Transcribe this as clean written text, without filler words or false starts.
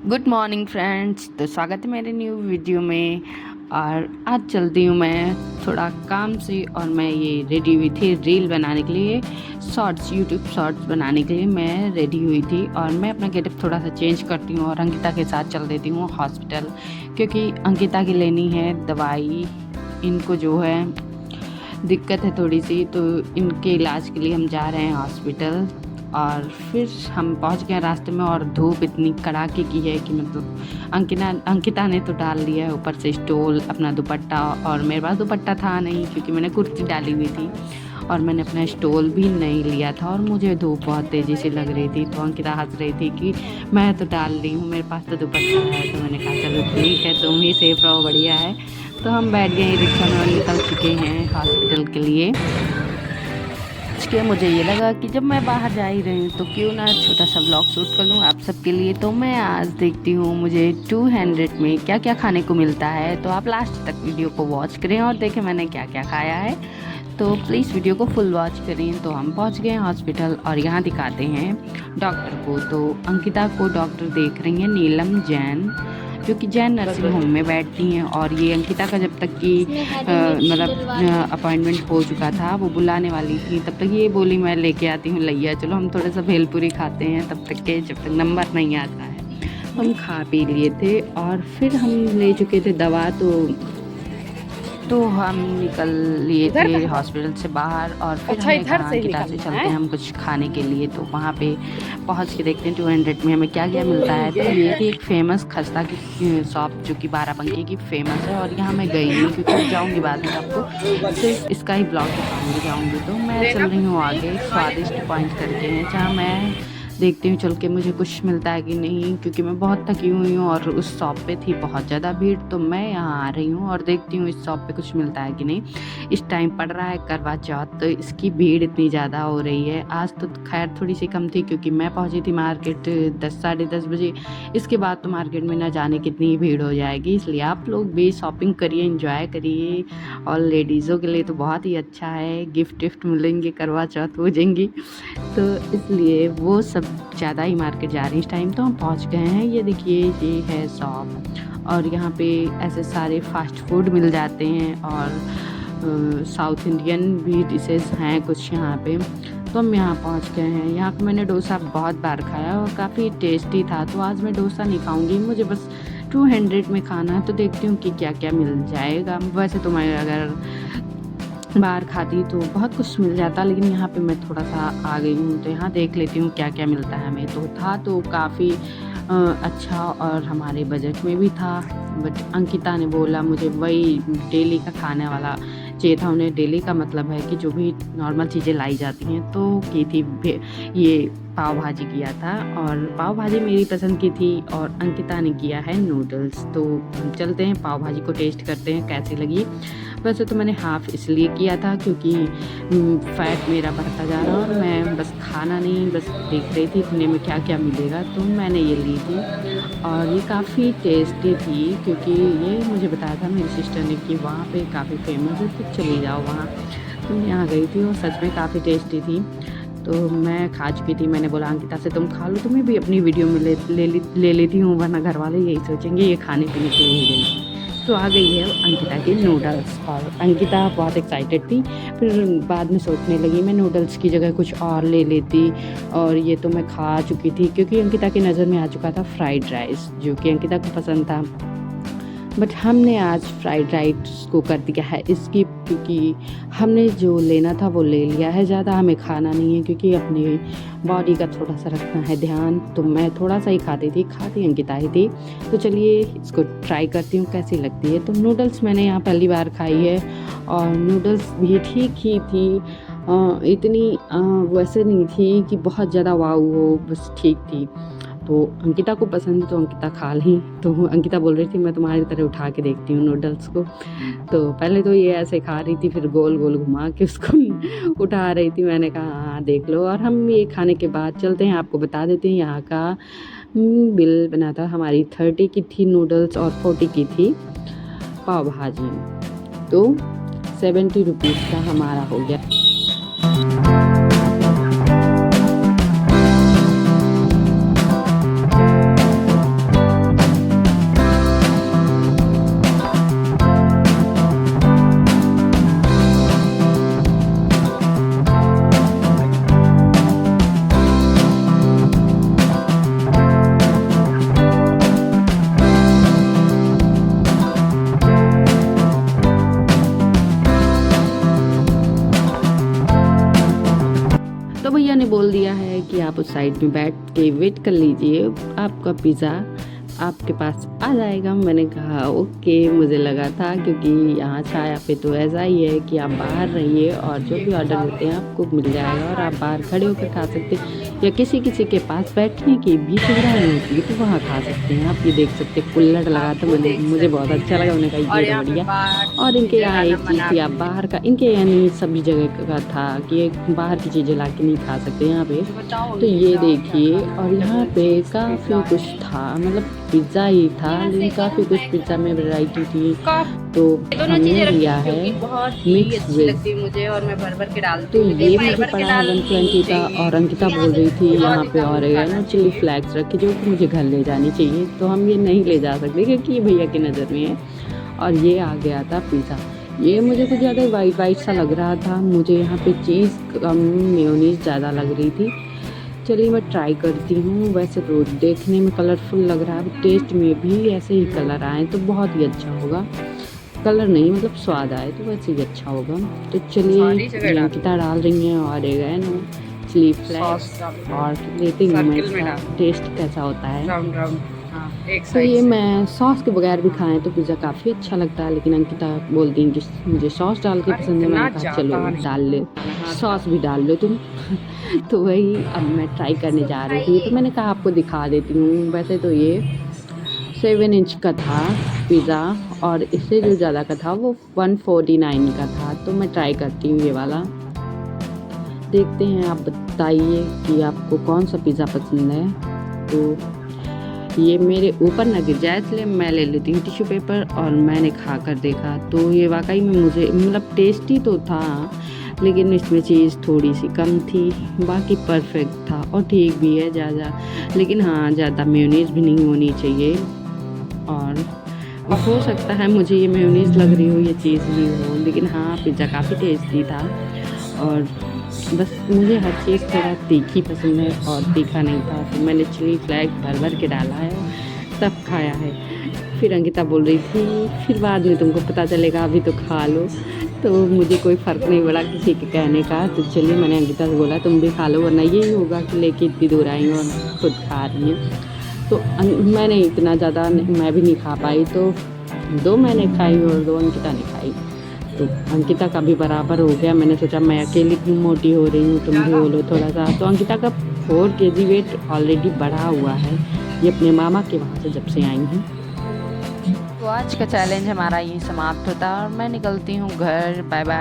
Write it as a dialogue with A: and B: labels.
A: Good morning friends. तो स्वागत है मेरे न्यू वीडियो में। और आज चलती हूँ मैं थोड़ा काम से, और मैं ये रेडी हुई थी रील बनाने के लिए, शॉर्ट्स, यूट्यूब शॉर्ट्स बनाने के लिए मैं रेडी हुई थी। और मैं अपना गेटअप थोड़ा सा चेंज करती हूँ और अंकिता के साथ चल देती हूँ हॉस्पिटल, क्योंकि अंकिता की लेनी है दवाई। इनको जो है दिक्कत है थोड़ी सी, तो इनके इलाज के लिए हम जा रहे हैं हॉस्पिटल। और फिर हम पहुंच गए रास्ते में, और धूप इतनी कड़ाके की है कि मतलब अंकिता ने तो डाल लिया है ऊपर से स्टोल, अपना दुपट्टा। और मेरे पास दुपट्टा था नहीं, क्योंकि मैंने कुर्ती डाली हुई थी, और मैंने अपना स्टोल भी नहीं लिया था, और मुझे धूप बहुत तेज़ी से लग रही थी। तो अंकिता हंस रही थी कि मैं तो डाल रही हूँ, मेरे पास तो दुपट्टा है। तो मैंने कहा चलो ठीक है, तुम ही सेफ रहो, बढ़िया है। तो हम बैठ गए रिक्शा में और निकल चुके हैं हॉस्पिटल के लिए। के मुझे ये लगा कि जब मैं बाहर जा ही रही हूँ तो क्यों ना छोटा सा ब्लॉग शूट कर लूँ आप सबके लिए। तो मैं आज देखती हूँ मुझे 200 में क्या क्या खाने को मिलता है। तो आप लास्ट तक वीडियो को वॉच करें और देखें मैंने क्या क्या खाया है। तो प्लीज़ वीडियो को फुल वॉच करें। तो हम पहुँच गए हॉस्पिटल, और यहाँ दिखाते हैं डॉक्टर को। तो अंकिता को डॉक्टर देख रही हैं नीलम जैन, जो कि जैन नर्सिंग होम में बैठती हैं। और ये अंकिता का जब तक कि मतलब अपॉइंटमेंट हो चुका था, वो बुलाने वाली थी, तब तक ये बोली मैं लेके आती हूँ लैया, चलो हम थोड़ा सा भेलपूरी खाते हैं तब तक के, जब तक नंबर नहीं आता है। हम खा पी लिए थे, और फिर हम ले चुके थे दवा। तो हम निकल लिए थे हॉस्पिटल से बाहर, और फिर हमने कहा अंकिता से चलते हैं हम कुछ खाने के लिए। तो वहाँ पे पहुँच के देखते हैं 200 में हमें क्या क्या मिलता है। तो ये थी एक फेमस खस्ता की शॉप, जो कि बाराबंकी की फेमस है। और यहाँ मैं गई नहीं, क्योंकि जाऊँगी बाद में आपको सिर्फ इसका ही ब्लॉग दिखाऊँगी जाऊँगी। तो मैं चल रही हूँ आगे, स्वादिष्ट पॉइंट करके हैं, जहाँ मैं देखती हूँ चल के मुझे कुछ मिलता है कि नहीं, क्योंकि मैं बहुत थकी हुई हूँ और उस शॉप पे थी बहुत ज़्यादा भीड़। तो मैं यहाँ आ रही हूँ और देखती हूँ इस शॉप पे कुछ मिलता है कि नहीं। इस टाइम पड़ रहा है करवा चौथ, तो इसकी भीड़ इतनी ज़्यादा हो रही है। आज तो खैर थोड़ी सी कम थी, क्योंकि मैं पहुँची थी मार्केट 10 साढ़े 10 बजे। इसके बाद तो मार्केट में ना जाने कितनी भीड़ हो जाएगी। इसलिए आप लोग भी शॉपिंग करिए, इंजॉय करिए। और लेडीज़ों के लिए तो बहुत ही अच्छा है, गिफ्ट विफ्ट मिलेंगे, करवा चौथ हो जाएंगी। तो इसलिए वो सब ज़्यादा ही मार्केट जा रही है इस टाइम। तो हम पहुंच गए हैं, ये देखिए ये है शॉप। और यहाँ पे ऐसे सारे फास्ट फूड मिल जाते हैं, और साउथ इंडियन भी डिशेस हैं कुछ यहाँ पे। तो हम यहाँ पहुँच गए हैं। यहाँ पे मैंने डोसा बहुत बार खाया और काफ़ी टेस्टी था। तो आज मैं डोसा नहीं खाऊंगी, मुझे बस 200 में खाना है। तो देखती हूँ कि क्या क्या मिल जाएगा। वैसे तो मैं अगर बाहर खाती तो बहुत कुछ मिल जाता, लेकिन यहाँ पे मैं थोड़ा सा आ गई हूँ, तो यहाँ देख लेती हूँ क्या क्या मिलता है हमें। तो था तो काफ़ी अच्छा, और हमारे बजट में भी था। बट अंकिता ने बोला मुझे वही डेली का खाने वाला चाहिए था। उन्हें डेली का मतलब है कि जो भी नॉर्मल चीज़ें लाई जाती हैं। तो की थी ये पाव भाजी किया था, और पाव भाजी मेरी पसंद की थी, और अंकिता ने किया है नूडल्स। तो चलते हैं पाव भाजी को टेस्ट करते हैं कैसी लगी। वैसे तो मैंने हाफ़ इसलिए किया था क्योंकि फैट मेरा बढ़ता जा रहा, और मैं बस खाना नहीं, बस देख रही थी इतने में क्या क्या मिलेगा, तो मैंने ये ली थी। और ये काफ़ी टेस्टी थी, क्योंकि ये मुझे बताया था मेरी सिस्टर ने कि वहाँ पे काफ़ी फेमस है, तो चली जाओ वहाँ। तो मैं यहाँ गई थी और सच में काफ़ी टेस्टी थी। तो मैं खा चुकी थी। मैंने बोला अंकिता से तुम खा लो, तुम्हें भी अपनी वीडियो में ले लेती हूँ, वरना घर वाले यही सोचेंगे ये खाने पीने के लिए ही गई। तो आ गई है अंकिता की नूडल्स, और अंकिता बहुत एक्साइटेड थी। फिर बाद में सोचने लगी मैं नूडल्स की जगह कुछ और ले लेती, और ये तो मैं खा चुकी थी, क्योंकि अंकिता की नज़र में आ चुका था फ्राइड राइस, जो कि अंकिता को पसंद था। बट हमने आज फ्राइड राइस को कर दिया है स्किप, क्योंकि हमने जो लेना था वो ले लिया है। ज़्यादा हमें खाना नहीं है, क्योंकि अपने बॉडी का थोड़ा सा रखना है ध्यान। तो मैं थोड़ा सा ही खाती अंकिता ही थी। तो चलिए इसको ट्राई करती हूँ कैसी लगती है। तो नूडल्स मैंने यहाँ पहली बार खाई है, और नूडल्स भी ठीक ही थी। इतनी वैसे नहीं थी कि बहुत ज़्यादा वाव हो, बस ठीक थी। तो अंकिता को पसंद है तो अंकिता खा ली। तो अंकिता बोल रही थी मैं तुम्हारी तरह उठा के देखती हूँ नूडल्स को। तो पहले तो ये ऐसे खा रही थी, फिर गोल गोल घुमा के उसको उठा रही थी। मैंने कहा हाँ देख लो। और हम ये खाने के बाद चलते हैं, आपको बता देते हैं यहाँ का बिल बना था। हमारी 30 की थी नूडल्स, और 40 की थी पाव भाजी। तो 70 रुपीज़ का हमारा हो गया। आप उस साइड में बैठ के वेट कर लीजिए, आपका पिज़्ज़ा आपके पास आ जाएगा। मैंने कहा ओके। मुझे लगा था क्योंकि यहाँ छाया पे तो ऐसा ही है कि आप बाहर रहिए और जो भी ऑर्डर देते हैं आपको मिल जाएगा और आप बाहर खड़े होकर खा सकते हैं, या किसी किसी के पास बैठने की भी सुविधा नहीं होती है तो वहाँ खा सकते हैं। आप ये देख सकते हैं कुल्हड़ लगा तो मुझे बहुत अच्छा लगा। मैंने कहा ये तो बढ़िया। और इनके यहाँ एक चीज़ थी, आप बाहर का, इनके यानी सभी जगह का था कि बाहर की चीज़ें ला के नहीं खा सकते यहाँ पे। तो ये देखिए, और यहाँ पे काफ़ी कुछ था, मतलब पिज़्ज़ा ही था लेकिन काफ़ी कुछ पिज़्ज़ा में वैरायटी थी। तो हमने लिया है मिक्स वेज
B: मुझे, और मैं भर के डालती
A: तो
B: हूँ।
A: ये मुझे पड़ा है 120 का। और अंकिता बोल रही थी यहाँ पे ऑरिगेनो चिली फ्लेक्स रखे जो कि मुझे घर ले जानी चाहिए, तो हम ये नहीं ले जा सकते क्योंकि ये भैया की नज़र में है। और ये आ गया था पिज़्ज़ा। ये मुझे कुछ ज़्यादा वाइट सा लग रहा था, मुझे यहाँ पे चीज़ कम मेयोनीज ज़्यादा लग रही थी। चलिए मैं ट्राई करती हूँ। वैसे तो देखने में कलरफुल लग रहा है, टेस्ट में भी ऐसे ही कलर आए तो बहुत ही अच्छा होगा। कलर नहीं मतलब स्वाद आए तो वैसे ही अच्छा होगा। तो चलिए अंकिता डाल रही हैं और चिली फ्लेक्स और लेती हूँ मैं इसका टेस्ट कैसा होता है। तो ये मैं सॉस के बगैर भी खाएं तो पिज़्ज़ा काफ़ी अच्छा लगता है, लेकिन अंकिता बोलती हैं कि मुझे सॉस डाल के पसंद है। मैंने कहा चलो डाल ले, सॉस भी डाल लो तुम। तो वही अब मैं ट्राई करने जा रही थी, तो मैंने कहा आपको दिखा देती हूँ। वैसे तो ये 7 इंच का था पिज़्ज़ा और इससे जो ज़्यादा का था वो 149 का था। तो मैं ट्राई करती हूँ ये वाला, देखते हैं। आप बताइए कि आपको कौन सा पिज़्ज़ा पसंद है। तो ये मेरे ऊपर ना गिर जाए इसलिए मैं ले लेती हूँ टिश्यू पेपर। और मैंने खा कर देखा तो ये वाकई में मुझे मतलब टेस्टी तो था, लेकिन इसमें चीज़ थोड़ी सी कम थी। बाकी परफेक्ट था और ठीक भी है ज़्यादा, लेकिन हाँ ज़्यादा मेयोनीज़ भी नहीं होनी चाहिए। और हो सकता है मुझे ये मेयोनीज़ लग रही हो, ये चीज़ नहीं हो, लेकिन हाँ पिज़्ज़ा काफ़ी टेस्टी था। और बस मुझे हर चीज़ थोड़ा तीखी पसंद है और तीखा नहीं था, तो मैंने चिली फ्लेक्स भर के डाला है, तब खाया है। फिर अंकिता बोल रही थी फिर बाद में तुमको पता चलेगा, अभी तो खा लो। तो मुझे कोई फ़र्क नहीं पड़ा किसी के कहने का। तो चलिए मैंने अंकिता से बोला तुम भी खा लो, वरना यही होगा कि लेके इतनी दूर आई और खुद खा रही हैं। तो मैंने इतना ज़्यादा मैं भी नहीं खा पाई, तो 2 मैंने खाई और 2 अंकिता ने खाई। तो अंकिता का भी बराबर हो गया। मैंने सोचा मैं अकेली क्यों मोटी हो रही हूँ, तुम भी बोलो थोड़ा सा। तो अंकिता का 4 kg वेट ऑलरेडी बढ़ा हुआ है, ये अपने मामा के वहाँ से जब से आई हैं।
B: तो आज का चैलेंज हमारा यहीं समाप्त होता है और मैं निकलती हूँ घर। Bye bye.